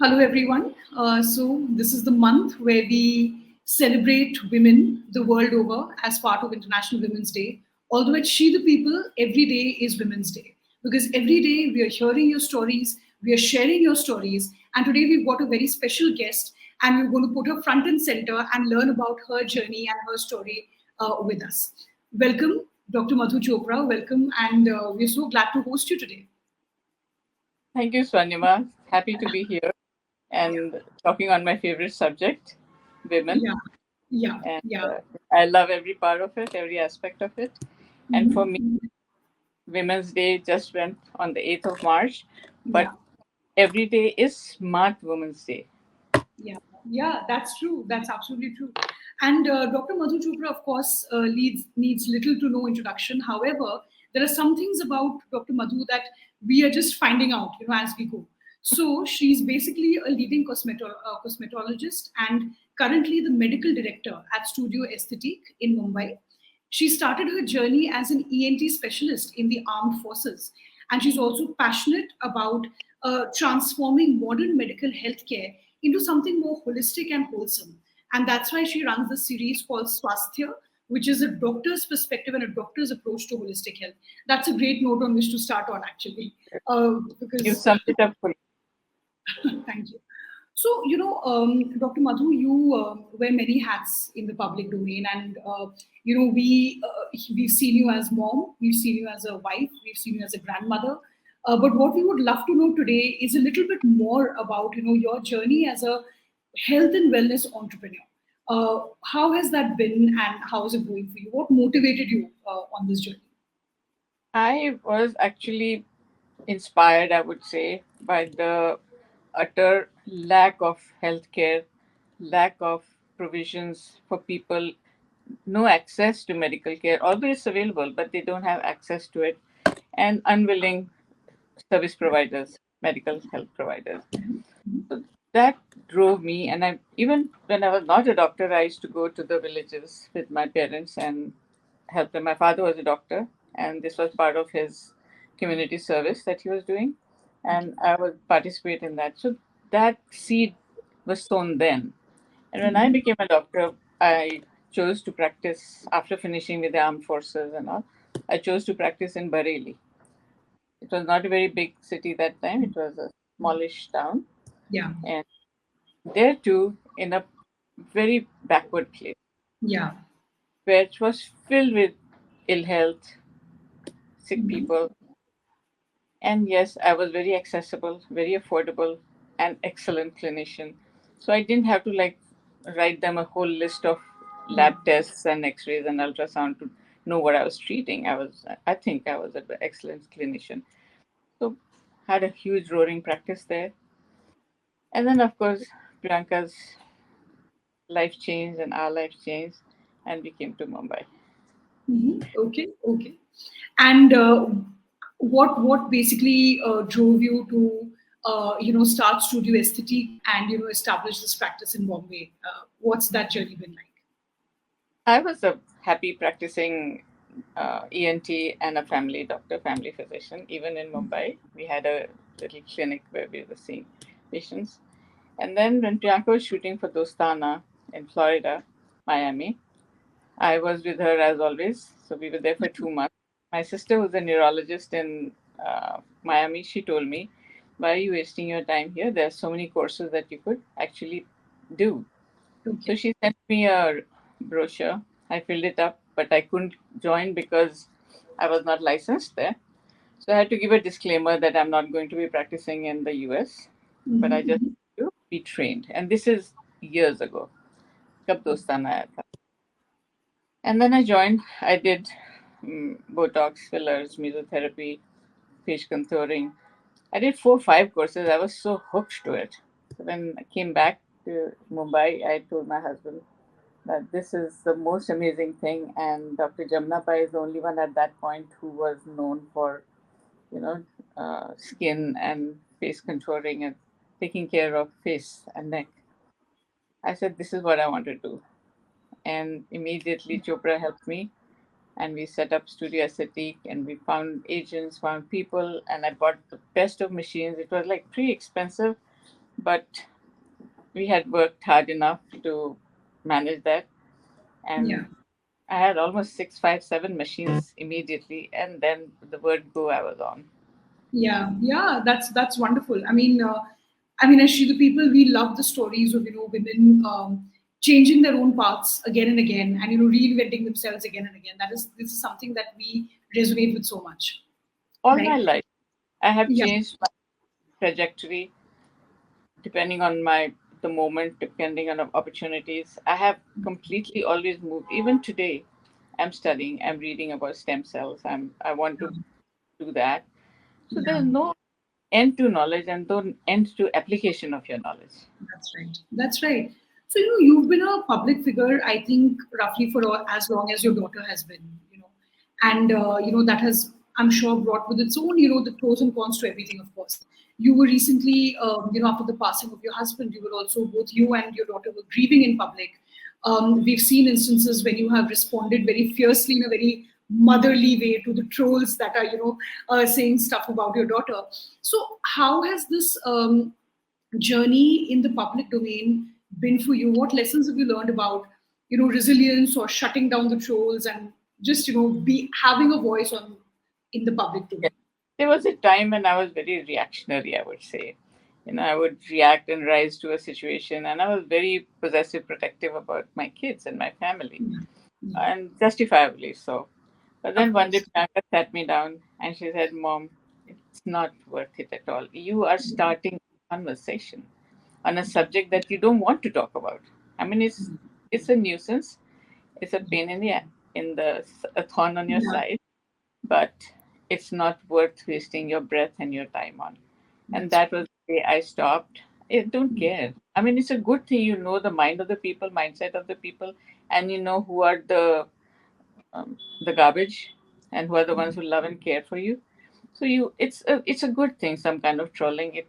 Hello, everyone. So, this is the month where we celebrate women the world over as part of International Women's Day. Although at She the People, every day is Women's Day because every day we are hearing your stories, we are sharing your stories, and today we've got a very special guest, and we're going to put her front and center and learn about her journey and her story with us. Welcome, Dr. Madhu Chopra. Welcome, and we're so glad to host you today. Thank you, Swarinma. Happy to be here and talking on my favorite subject, women. Yeah, yeah, And yeah. I love every part of it, every aspect of it. And for me, Mhm. Women's Day just went on the 8th of March, but Yeah, every day is Smart Women's Day. yeah, yeah, that's true. That's absolutely true. And Dr. Madhu Chopra, of course, needs little to no introduction. However, there are some things about Dr. Madhu that we are just finding out, as we go. So she's basically a leading cosmetologist and currently the medical director at Studio Aesthetic in Mumbai. She started her journey as an ENT specialist in the armed forces, and she's also passionate about transforming modern medical healthcare into something more holistic and wholesome. And that's why she runs this series called Swasthya, which is a doctor's perspective and a doctor's approach to holistic health. That's a great note on which to start on, actually, You because summed it up for me. thank you. So, Dr. Madhu, you wear many hats in the public domain, and we've seen you as mom, we've seen you as a wife, we've seen you as a grandmother. But what we would love to know today is a little bit more about your journey as a health and wellness entrepreneur. How has that been, and how is it going for you? What motivated you on this journey? I was actually inspired, I would say, by the utter lack of healthcare, lack of provisions for people, no access to medical care, although it's available, but they don't have access to it, and unwilling service providers, medical health providers. So that drove me, and I even when I was not a doctor, I used to go to the villages with my parents and help them. My father was a doctor, and this was part of his community service that he was doing, and I would participate in that. So that seed was sown then. And when I Mhm. became a doctor, I chose to practice after finishing with the armed forces and all. I chose to practice in Bareilly. It was not a very big city that time. It was a smallish town, Yeah, and there too, in a very backward place, yeah. where it was filled with ill health, sick Mhm. people. And yes, I was very accessible, very affordable, and excellent clinician. So I didn't have to like write them a whole list of Yeah. lab tests and X-rays and ultrasound to know what I was treating. I think, I was an excellent clinician. So had a huge roaring practice there. And then of course, Priyanka's life changed and our life changed, and we came to Mumbai. Okay, okay. And what basically drove you to start Studio Aesthetic and establish this practice in Bombay? What's that journey been like? I was a happy practicing ENT and a family doctor, family physician. Even in Mumbai, we had a little clinic where we were seeing patients. And then when Priyanka was shooting for Dostana in Florida, Miami, I was with her as always. So we were there for 2 months. My sister, who's a neurologist in Miami, she told me, "Why are you wasting your time here? There are so many courses that you could actually do." So Okay. she sent me a brochure. I filled it up, but I couldn't join because I was not licensed there. So I had to give a disclaimer that I'm not going to be practicing in the US, but I just Mm-hmm. need to be trained. And this is years ago. Kab dostana aaya tha. And then I joined. I did Botox, fillers, mesotherapy, face contouring. I did 4 5 courses. I was so hooked to it. So when I came back to Mumbai, I told my husband that this is the most amazing thing. And Dr. Jamna Pai is the only one at that point who was known for, you know, skin and face contouring and taking care of face and neck. I said, this is what I want to do. And immediately Chopra helped me, and we set up Studio Aesthetic, and we found agents, found people, and I bought the best of machines. It was like pretty expensive, but we had worked hard enough to manage that. Yeah. And I had almost six, five, seven machines immediately. And then the word go, I was on. Yeah, yeah, that's wonderful. I mean, as the people, we love the stories of women changing their own paths again and again, and reinventing themselves again and again. This is something that we resonate with so much, All my right? life, I have Yeah, changed my trajectory depending on the moment, depending on the opportunities. I have completely always moved. Even today, I'm studying, I'm reading about stem cells. I want to do that. So yeah. there's no end to knowledge and no end to application of your knowledge. That's right. That's right. So, you've been a public figure, I think, roughly for as long as your daughter has been, and, that has, I'm sure, brought with its own, the pros and cons to everything, of course. You were recently, after the passing of your husband, you were also, both you and your daughter were grieving in public. We've seen instances when you have responded very fiercely in a very motherly way to the trolls that are, saying stuff about your daughter. So, how has this journey in the public domain been for you? What lessons have you learned about, resilience or shutting down the trolls and just, be having a voice on in the public Yeah. domain? There was a time when I was very reactionary, I would say. I would react and rise to a situation, and I was very possessive, protective about my kids and my family, Yeah, yeah, and justifiably so. But then of one day, course. Priyanka sat me down and she said, Mom, it's not worth it at all. You are starting a conversation on a subject that you don't want to talk about. I mean, it's a nuisance. It's a pain in the a thorn on your Yeah, side, but it's not worth wasting your breath and your time on. And that's that was the day I stopped. I don't care. I mean, it's a good thing you know the mind of the people, mindset of the people, and you know who are the garbage and who are the ones who love and care for you. So it's a good thing. Some kind of trolling, it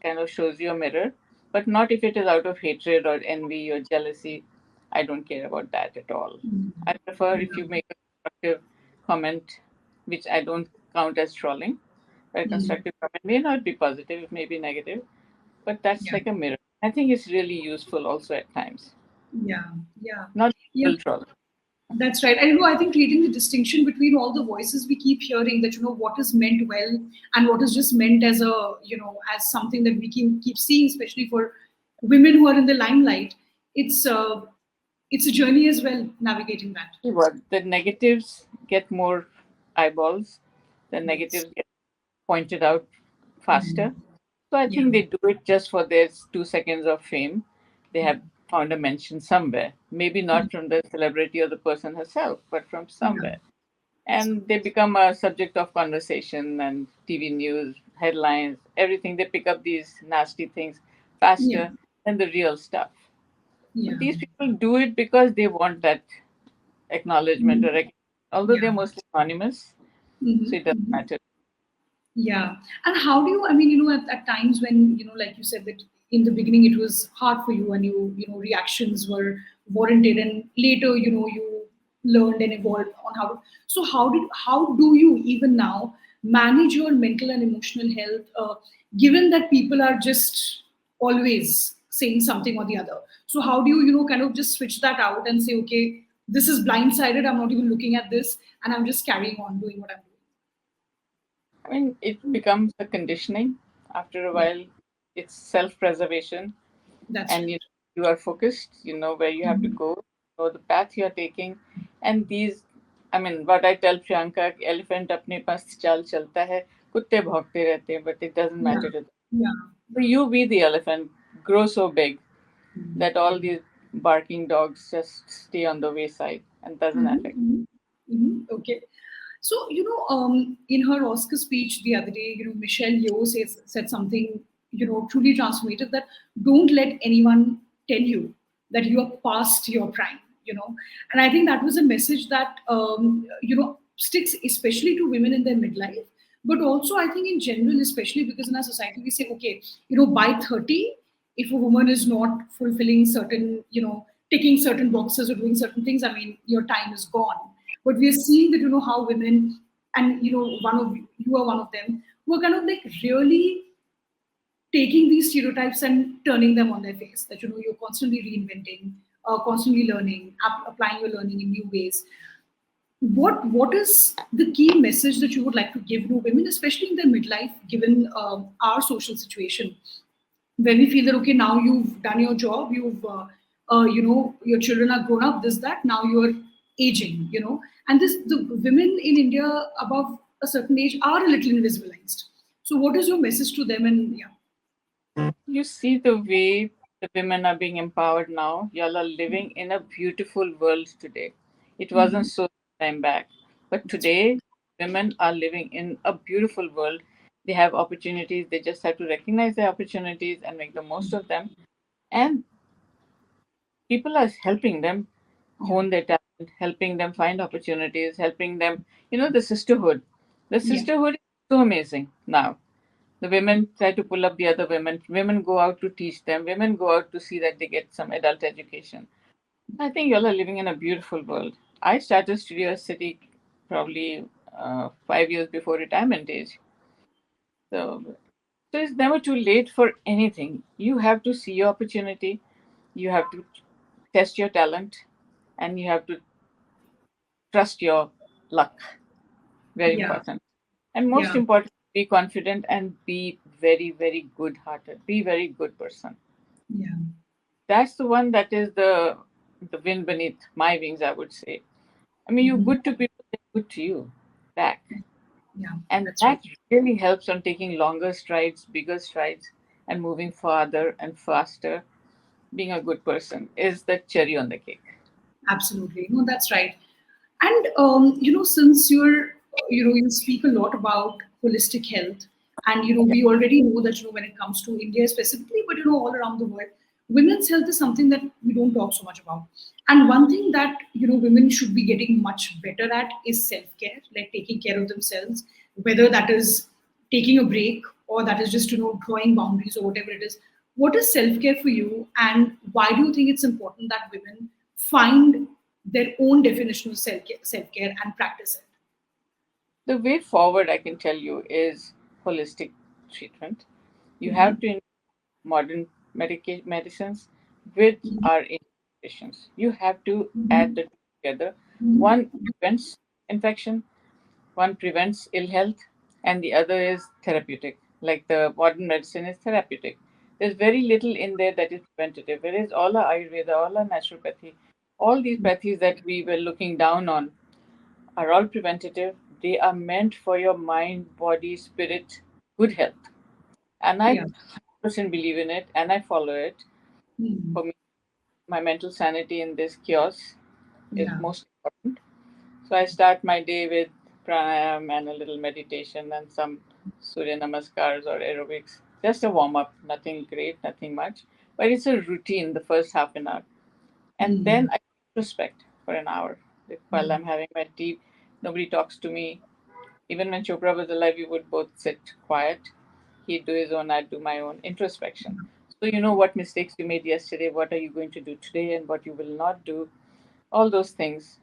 kind of shows you a mirror, but not if it is out of hatred or envy or jealousy. I don't care about that at all. I prefer if you make a constructive comment, which I don't count as trolling. A Mm. constructive comment may not be positive, it may be negative, but that's Yeah, like a mirror. I think it's really useful also at times, yeah, yeah, not yeah. full troll. That's right. And I think creating the distinction between all the voices we keep hearing, that what is meant well and what is just meant as a, as something that we can keep seeing, especially for women who are in the limelight. It's it's a journey as well, navigating that. What the negatives get more eyeballs, the Yes. negatives get pointed out faster. Mm. So I Yeah. think they do it just for their 2 seconds of fame. They have found a mention somewhere, maybe not from the celebrity or the person herself, but from Yeah. somewhere. And they become a subject of conversation and TV news, headlines, everything. They pick up these nasty things Yeah. faster than the real stuff. But Yeah. these people do it because they want that acknowledgement or Mhm. recognition. Although they're Yeah. mostly anonymous, so it doesn't Hmm. matter. Yeah. And how do you, I mean, at times when, like you said that in the beginning it was hard for you and reactions were warranted and later, you learned and evolved on how to, so how do you even now manage your mental and emotional health, given that people are just always saying something or the other? So how do you, kind of just switch that out and say, okay, this is blindsided. I'm not even looking at this and I'm just carrying on doing what I'm I mean, it becomes a conditioning after a doing. Yeah, while. It's self-preservation, that's and right. you are focused. You know where you have to Mhm. go, you know the path you are taking, and these. I mean, what I tell Priyanka, elephant अपने पास चाल चलता है, कुत्ते भौंकते रहते हैं, but it doesn't Yeah, matter to them. yeah. So you be the elephant, grow so big that all these barking dogs just stay on the wayside and doesn't affect. Mhm, okay. So, in her Oscar speech the other day, Michelle Yeoh said something, truly transformative, that don't let anyone tell you that you are past your prime, And I think that was a message that, sticks especially to women in their midlife, but also I think in general, especially because in our society, we say, okay, by 30, if a woman is not fulfilling certain, ticking certain boxes or doing certain things, I mean, your time is gone. But we are seeing that, how women, and one of you are one of them, who are kind of like really taking these stereotypes and turning them on their face. That you're constantly reinventing, constantly learning, applying your learning in new ways. What is the key message that you would like to give to women, especially in their midlife, given our social situation, where we feel that okay, now you've done your job, you've your children are grown up, this that, now you're aging, and this the women in India above a certain age are a little invisibilized. So what is your message to them? And yeah, You see the way the women are being empowered now. Y'all are living in a beautiful world today. It wasn't Mhm. so time back. But That's right. today, women are living in a beautiful world. They have opportunities. They just have to recognize their opportunities and make the most of them. And people are helping them Yeah, hone their talent, helping them find opportunities, helping them, the sisterhood. The yeah, sisterhood is so amazing now. The women try to pull up the other women. Women go out to teach them. Women go out to see that they get some adult education. I think y'all are living in a beautiful world. I started Studio City probably 5 years before retirement age. So it's never too late for anything. You have to see your opportunity. You have to test your talent, and you have to trust your luck. Very yeah, important. And most yeah, important, be confident and be very, very good hearted. Be very good person. yeah. That's the one that is the wind beneath my wings, I would say. I mean, you're Mhm. good to people, they're good to you back. Yeah, And that's right. that really helps on taking longer strides, bigger strides, and moving farther and faster. Being a good person is the cherry on the cake. Absolutely. No, that's right. And since you speak a lot about holistic health, and Yeah. we already know that when it comes to India specifically, but all around the world, women's health is something that we don't talk so much about. And one thing that women should be getting much better at is self care, like taking care of themselves, whether that is taking a break or that is just drawing boundaries or whatever it is. What is self care for you, and why do you think it's important that women find their own definition of self care and practice it? The way forward, I can tell you, is holistic treatment. You have Mhm. to modern medicines with our patients. You have to add the two together. One prevents infection, one prevents ill health, and the other is therapeutic. Like the modern medicine is therapeutic. There's very little in there that is preventative. Whereas all our Ayurveda, all our naturopathy, all these pathies that we were looking down on are all preventative. They are meant for your mind, body, spirit, good health. And I Yeah. 100% believe in it and I follow it. Hmm. For me, my mental sanity in this chaos is Yeah. most important. So I start my day with pranayam and a little meditation and some Surya Namaskars or aerobics. Just a warm up, nothing great, nothing much. But it's a routine the first half an hour. And Hmm. then I introspect for an hour. While Hmm. I'm having my tea, nobody talks to me. Even when Chopra was alive, we would both sit quiet. He'd do his own, I'd do my own introspection. So you know what mistakes you made yesterday, what are you going to do today, and what you will not do. All those things,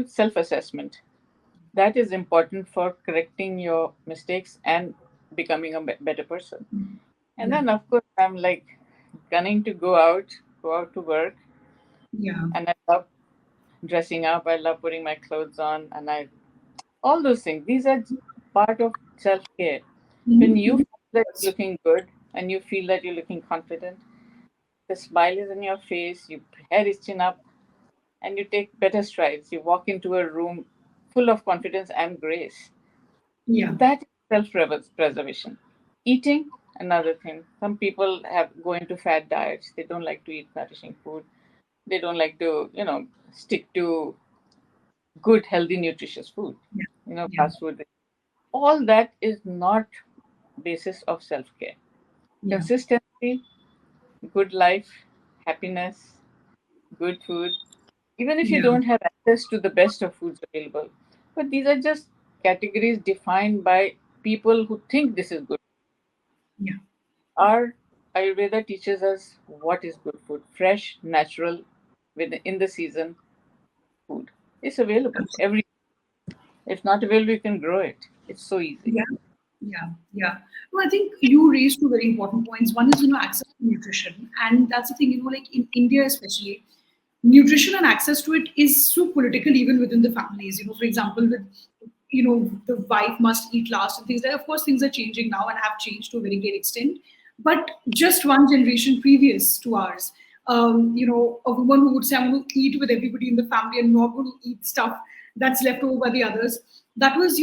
self assessment. That is important for correcting your mistakes and becoming a better person. And Yeah. then, of course, I'm like gunning to go out to work, Yeah. and I love dressing up. I love putting my clothes on, and I all those things. These are part of self care. When you Mhm. feel that you're looking good and you feel that you're looking confident, the smile is in your face, your hair is chin up, and you take better strides. You walk into a room full of confidence and grace. Yeah. That is self preservation. Eating, another thing. Some people have go into fad diets. They don't like to eat nourishing food. They don't like to, stick to good, healthy, nutritious food. Yeah. Yeah. Fast food. All that is not basis of self-care. Yeah. Consistency, good life, happiness, good food, even if you Yeah. don't have access to the best of foods available. But these are just categories defined by people who think this is good. Yeah. Our Ayurveda teaches us what is good food, fresh, natural, in the season food. It's available. Absolutely. If not available, you can grow it. It's so easy. Yeah. Yeah, yeah. No, I think you raised two very important points. One is, access to nutrition. And that's the thing, like in India especially, nutrition and access to it is so political even within the families. For example, with, the wife must eat last and things like that. Of course, things are changing now and have changed to a very great extent. But just one generation previous to ours, a woman who would say, I'm going to eat with everybody in the family and not going to eat stuff that's left over by the others. That was,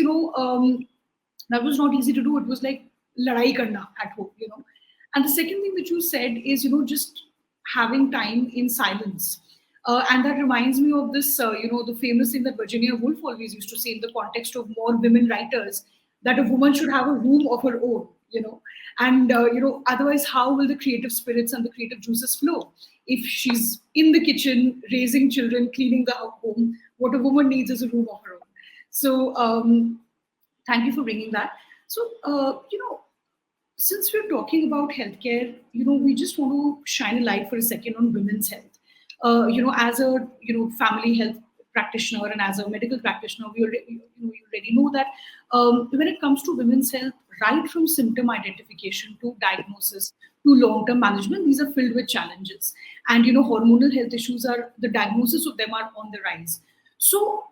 that was not easy to do. It was like ladai karna at home. And the second thing that you said is, just having time in silence. And that reminds me of this, the famous thing that Virginia Woolf always used to say in the context of more women writers, that a woman should have a room of her own. And, otherwise, how will the creative spirits and the creative juices flow? If she's in the kitchen, raising children, cleaning the home, what a woman needs is a room of her own. So, thank you for bringing that. So, since we're talking about healthcare, we just want to shine a light for a second on women's health. As a family health practitioner and as a medical practitioner, we already know that when it comes to women's health, right from symptom identification to diagnosis to long-term management, these are filled with challenges. And hormonal health issues are the diagnosis of them are on the rise. So,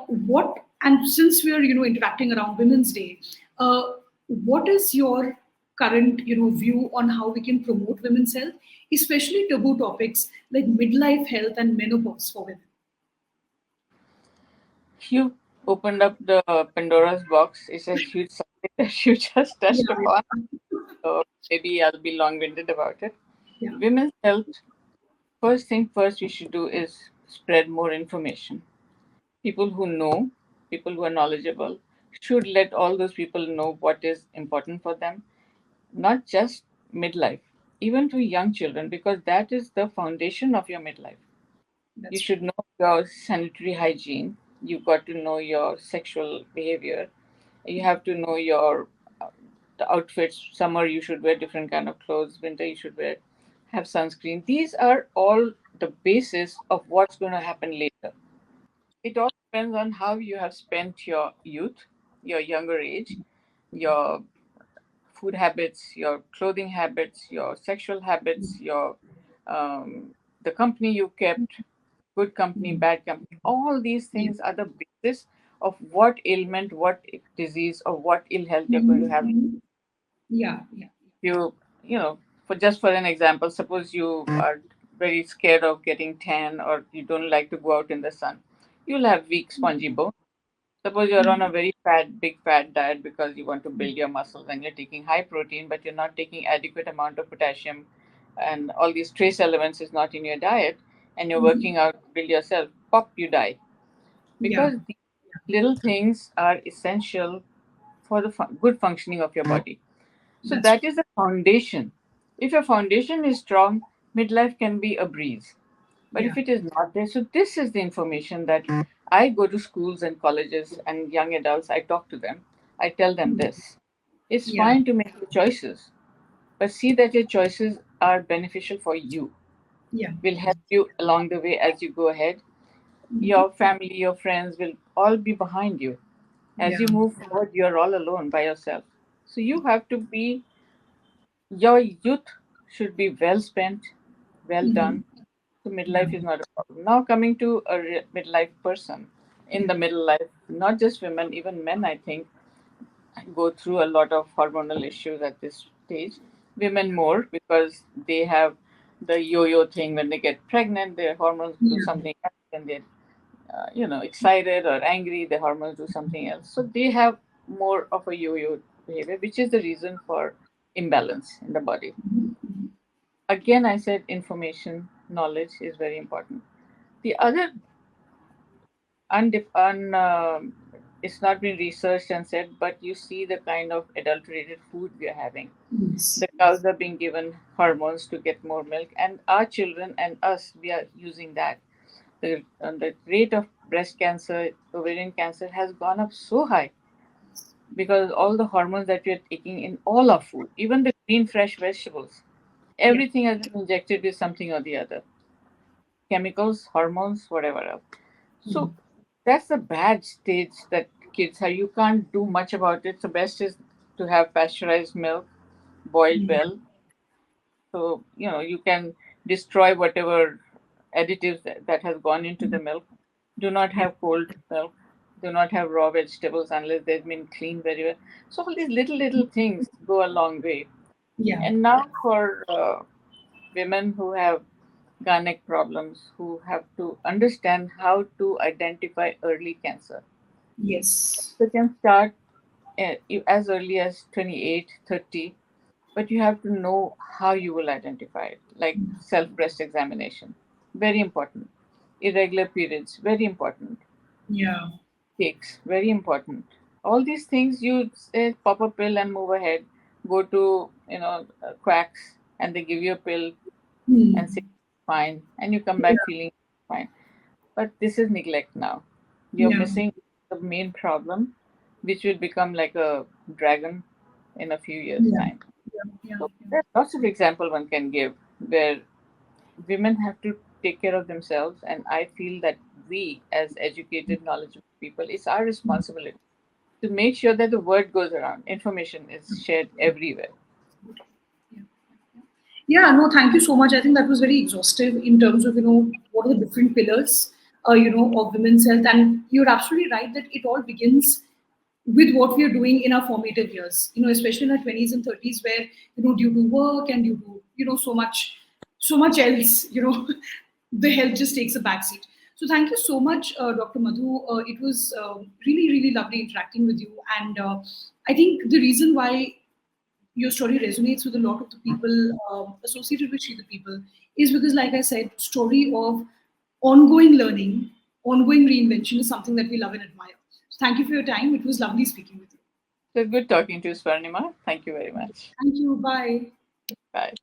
what and since we are interacting around Women's Day, what is your current view on how we can promote women's health, especially taboo topics like midlife health and menopause for women? You opened up the Pandora's box. It's a huge subject that you just Yeah, touched upon. So maybe I'll be long winded about it. yeah, Women's health, first thing first we should do is spread more information. People who know, people who are knowledgeable, should let all those people know what is important for them, not just midlife, even to young children, because that is the foundation of your midlife. You that's true. should know your sanitary hygiene. You've got to know your sexual behavior. You have to know your the outfits. Summer you should wear different kind of clothes. Winter you should wear have sunscreen. These are all the basis of what's going to happen later. It all depends on how you have spent your youth, your younger age, your food habits, your clothing habits, your sexual habits, your the company you kept, good company, bad company. All these Yeah. things are the basis of what ailment, what disease, or what ill health you're going to have. Mhm. Yeah, yeah, You know, for just for an example, suppose you are very scared of getting tan or you don't like to go out in the sun, you'll have weak, spongy bones. Suppose you're on a very fat, big fat diet because you want to build your muscles and you're taking high protein, but you're not taking adequate amount of potassium and all these trace elements is not in your diet, and you're Mhm. working out to build yourself, pop, you die. Yeah, Because these little things are essential for the good functioning of your body. So that's that is the foundation. If your foundation is strong, midlife can be a breeze. But yeah, if it is not there, so this is the information that I go to schools and colleges and young adults, I talk to them, I tell them this. It's yeah, fine to make your choices, but see that your choices are beneficial for you, yeah, will help you along the way as you go ahead. mhm, Your family, your friends will all be behind you. As yeah, you move forward, you're all alone by yourself. So you have to be, your youth should be well spent, well mhm, done. So yeah, midlife is not a problem. Now coming to a midlife person in yeah, the middle life, not just women, even men, I think, go through a lot of hormonal issues at this stage. Women more because they have the yo-yo thing when they get pregnant, their hormones do yeah, something else, and they're excited or angry, their hormones do something else. So they have more of a yo-yo behavior, which is the reason for imbalance in the body. Again, I said information, knowledge is very important. The other it's not been researched and said, but you see the kind of adulterated food we are having. yes, The cows are being given hormones to get more milk, and our children and us, we are using that. The rate of breast cancer, ovarian cancer has gone up so high because all the hormones that we are taking in all our food, even the green fresh vegetables, yeah, everything has been injected with something or the other, chemicals, hormones, whatever else. mhm, So that's the bad stage that kids have. You can't do much about it. So best is to have pasteurized milk, boiled well. So, you can destroy whatever additives that has gone into the milk. Do not have cold milk. Do not have raw vegetables unless they've been cleaned very well. So all these little things go a long way. Yeah. And now for women who have gynec problems, who have to understand how to identify early cancer. Yes. They can start as early as 28, 30, but you have to know how you will identify it, like self breast examination, very important. Irregular periods, very important. Yeah. Cakes, very important. All these things you say, pop a pill and move ahead. Go to quacks and they give you a pill and say fine, and you come back feeling fine. But this is neglect now. You're Yeah. missing the main problem, which will become like a dragon in a few years' Yeah. time. Yeah. Yeah. So there are lots of example one can give where women have to take care of themselves, and I feel that we, as educated, knowledgeable people, it's our responsibility to make sure that the word goes around, information is shared everywhere. Yeah. Yeah, no, thank you so much. I think that was very exhaustive in terms of, what are the different pillars, of women's health. And you're absolutely right that it all begins with what we are doing in our formative years, especially in our 20s and 30s, where, due to work and due to, so much else, the health just takes a backseat. So thank you so much, Dr. Madhu. It was really, really lovely interacting with you. And I think the reason why your story resonates with a lot of the people associated with She the People is because, like I said, story of ongoing learning, ongoing reinvention is something that we love and admire. So thank you for your time. It was lovely speaking with you. So good talking to you, Swarnima. Thank you very much. Thank you. Bye. Bye.